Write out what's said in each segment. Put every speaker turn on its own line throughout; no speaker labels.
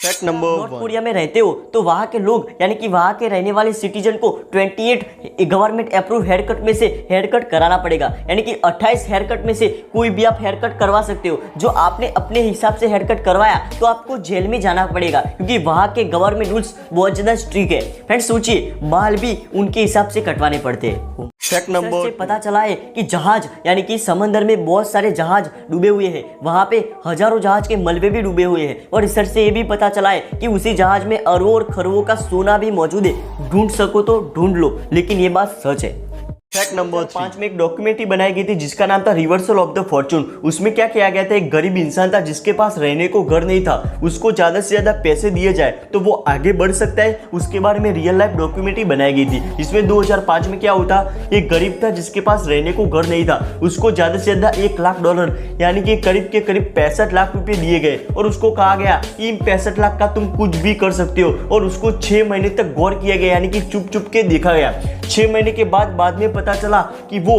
Fact number
north Korea में रहते हो तो वहाँ के लोग यानी कि वहाँ के रहने वाले सिटीजन को 28 गवर्नमेंट अप्रूव हेयर कट में से हेयर कट कराना पड़ेगा। यानी कि 28 हेयर कट में से कोई भी आप हेयर कट करवा सकते हो। जो आपने अपने हिसाब से हेयर कट करवाया तो आपको जेल में जाना पड़ेगा, क्योंकि वहाँ के गवर्नमेंट रूल्स बहुत ज़्यादा स्ट्रिक्ट है। फ्रेंड्स सोचिए, बाल भी उनके हिसाब से कटवाने पड़ते हैं।
फैक्ट नंबर
पता चला है कि जहाज यानी कि समंदर में बहुत सारे जहाज डूबे हुए हैं, वहाँ पे हजारों जहाज के मलबे भी डूबे हुए हैं। और रिसर्च से ये भी पता चला है कि उसी जहाज में अरबों और खरबों का सोना भी मौजूद है। ढूंढ सको तो ढूंढ लो, लेकिन ये बात सच है।
फैक्ट नंबर
5 में एक डॉक्यूमेंट्री बनाई गई थी जिसका नाम था रिवर्सल ऑफ द फॉर्चून। उसमें क्या किया गया था, एक गरीब इंसान था जिसके पास रहने को घर नहीं था, उसको ज्यादा से ज्यादा पैसे दिए जाए तो वो आगे बढ़ सकता है। उसके बारे में रियल लाइफ डॉक्यूमेंट्री बनाई गई थी। इसमें 2005 में क्या होता, एक गरीब था जिसके पास रहने को घर नहीं था, उसको ज्यादा से ज्यादा $1,00,000 यानी कि करीब 65 लाख रुपए दिए गए और उसको कहा गया इन 65 लाख का तुम कुछ भी कर सकते हो। और उसको 6 महीने तक गौर किया गया, यानी कि चुप चुप के देखा गया। 6 महीने के बाद में पता चला कि वो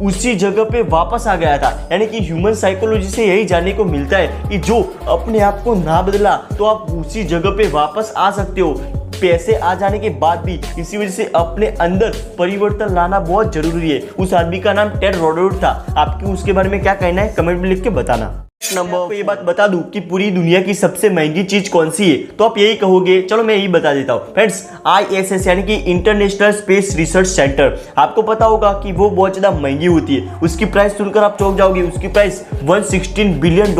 उसी जगह पे वापस आ गया था। यानी कि ह्यूमन साइकोलॉजी से यही जानने को मिलता है कि जो अपने आप को ना बदला तो आप उसी जगह पे वापस आ सकते हो, पैसे आ जाने के बाद भी। इसी वजह से अपने अंदर परिवर्तन लाना बहुत जरूरी है। उस आदमी का नाम टेड रोडोट था। आपकी उसके बारे में क्या कहना है कमेंट में लिख के बताना। नंबर ये बात बता दूं कि पूरी दुनिया की सबसे महंगी चीज कौन सी है, तो आप यही कहोगे, चलो मैं यही बता देता हूं। फ्रेंड्स ISS यानी कि इंटरनेशनल स्पेस रिसर्च सेंटर, आपको पता होगा कि वो बहुत ज्यादा महंगी होती है। उसकी प्राइस सुनकर आप चौंक जाओगे। उसकी प्राइस $116 बिलियन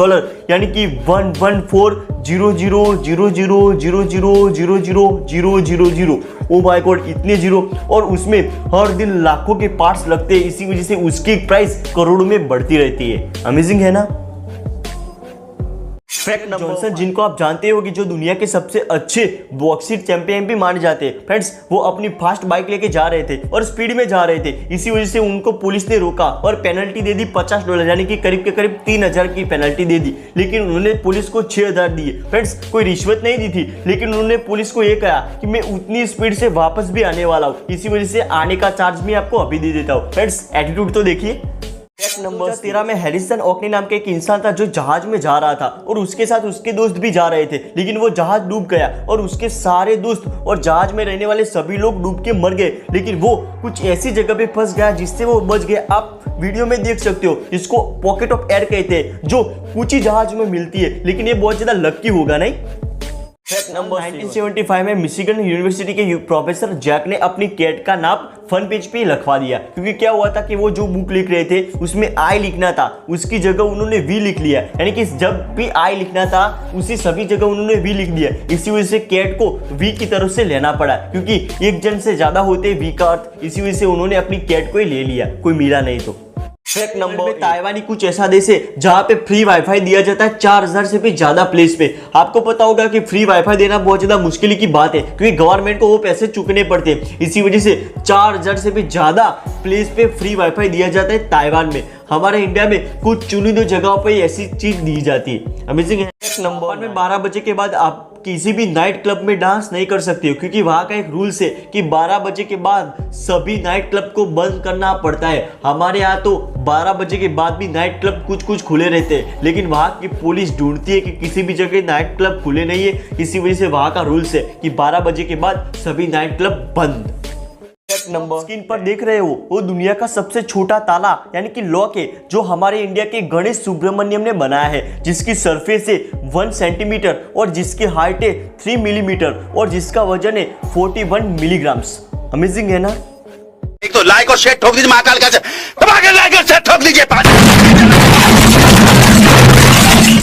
यानी कि 114,000,000,000,000,000 ओ माय गॉड, इतने जीरो। और उसमें हर दिन लाखों के पार्ट्स लगते हैं। इसी वजह से उसकी प्राइस करोड़ों में बढ़ती रहती है। अमेजिंग है ना।
फैक्ट नंबर
जॉनसन, जिनको आप जानते हो कि जो दुनिया के सबसे अच्छे बॉक्सिंग चैंपियन भी माने जाते हैं। फ्रेंड्स वो अपनी फास्ट बाइक लेके जा रहे थे और स्पीड में जा रहे थे। इसी वजह से उनको पुलिस ने रोका और पेनल्टी दे दी $50, यानी कि करीब के करीब 3,000 की पेनल्टी दे दी। लेकिन उन्होंने पुलिस को 6,000 दिए। फ्रेंड्स कोई रिश्वत नहीं दी थी, लेकिन उन्होंने पुलिस को ये कहा कि मैं उतनी स्पीड से वापस भी आने वाला हूँ, इसी वजह से आने का चार्ज भी आपको अभी दे देता हूँ। फ्रेंड्स एटीट्यूड तो देखिए। फैक्ट नंबर 13 में हैरिसन ओकनी नाम के एक इंसान था जो जहाज में जा रहा था और उसके साथ उसके दोस्त भी जा रहे थे, लेकिन वो जहाज डूब गया और उसके सारे दोस्त और जहाज में रहने वाले सभी लोग डूब के मर गए। लेकिन वो कुछ ऐसी जगह पे फंस गया जिससे वो बच गया। आप वीडियो में देख सकते हो, इसको पॉकेट ऑफ एयर कहते हैं, जो कुछ ही जहाज में मिलती है। लेकिन ये बहुत ज्यादा लकी होगा नहीं। फैक्ट नंबर 1975 में मिशिगन यूनिवर्सिटी के प्रोफेसर जैक ने अपनी कैट का नाम फन पेज पे लिखवा दिया, क्योंकि क्या हुआ था कि वो जो बुक लिख रहे थे उसमें आई लिखना था, उसकी जगह उन्होंने वी लिख लिया। यानी कि जब भी आई लिखना था उसी सभी जगह उन्होंने वी लिख दिया। इसी वजह से कैट को वी की तरफ से लेना पड़ा, क्योंकि एक जन से ज्यादा होते वी का अर्थ। इसी वजह से उन्होंने अपनी कैट को ही ले लिया, कोई मिला नहीं तो। फैक्ट नंबर ताइवानी कुछ ऐसा देश है जहां पे फ्री वाईफाई दिया जाता है 4000 से भी ज्यादा प्लेस पे। आपको पता होगा कि फ्री वाईफाई देना बहुत ज्यादा मुश्किल की बात है, क्योंकि गवर्नमेंट को वो पैसे चुकने पड़ते हैं। इसी वजह से 4000 से भी ज्यादा प्लेस पे फ्री वाईफाई दिया जाता है ताइवान में। हमारे इंडिया में कुछ चुनिंदा जगहों पे ऐसी चीज दी जाती है। अमेजिंग है। नंबर में 12 बजे के बाद आप किसी भी नाइट क्लब में डांस नहीं कर सकते हो, क्योंकि वहां का एक रूल्स है कि 12 बजे के बाद सभी नाइट क्लब को बंद करना पड़ता है। हमारे यहाँ तो 12 बजे के बाद भी नाइट क्लब कुछ कुछ खुले रहते हैं, लेकिन वहां की पुलिस ढूंढती है कि किसी भी जगह नाइट क्लब खुले नहीं है। इसी वजह से वहां का रूल्स है कि 12 बजे के बाद सभी नाइट क्लब बंद। नंबर स्क्रीन पर देख रहे हो वो दुनिया का सबसे छोटा ताला यानी कि लॉक है, जो हमारे इंडिया के गणेश सुब्रमण्यम ने बनाया है, जिसकी सरफेस है 1 सेंटीमीटर और जिसकी हाइट है 3 मिलीमीटर और जिसका वजन है 41 मिलीग्राम्स। अमेजिंग है ना।
एक तो लाइक और शेयर ठोक दीजिए, महाकाल का दबा के लाइक और शेयर ठोक दीजिए।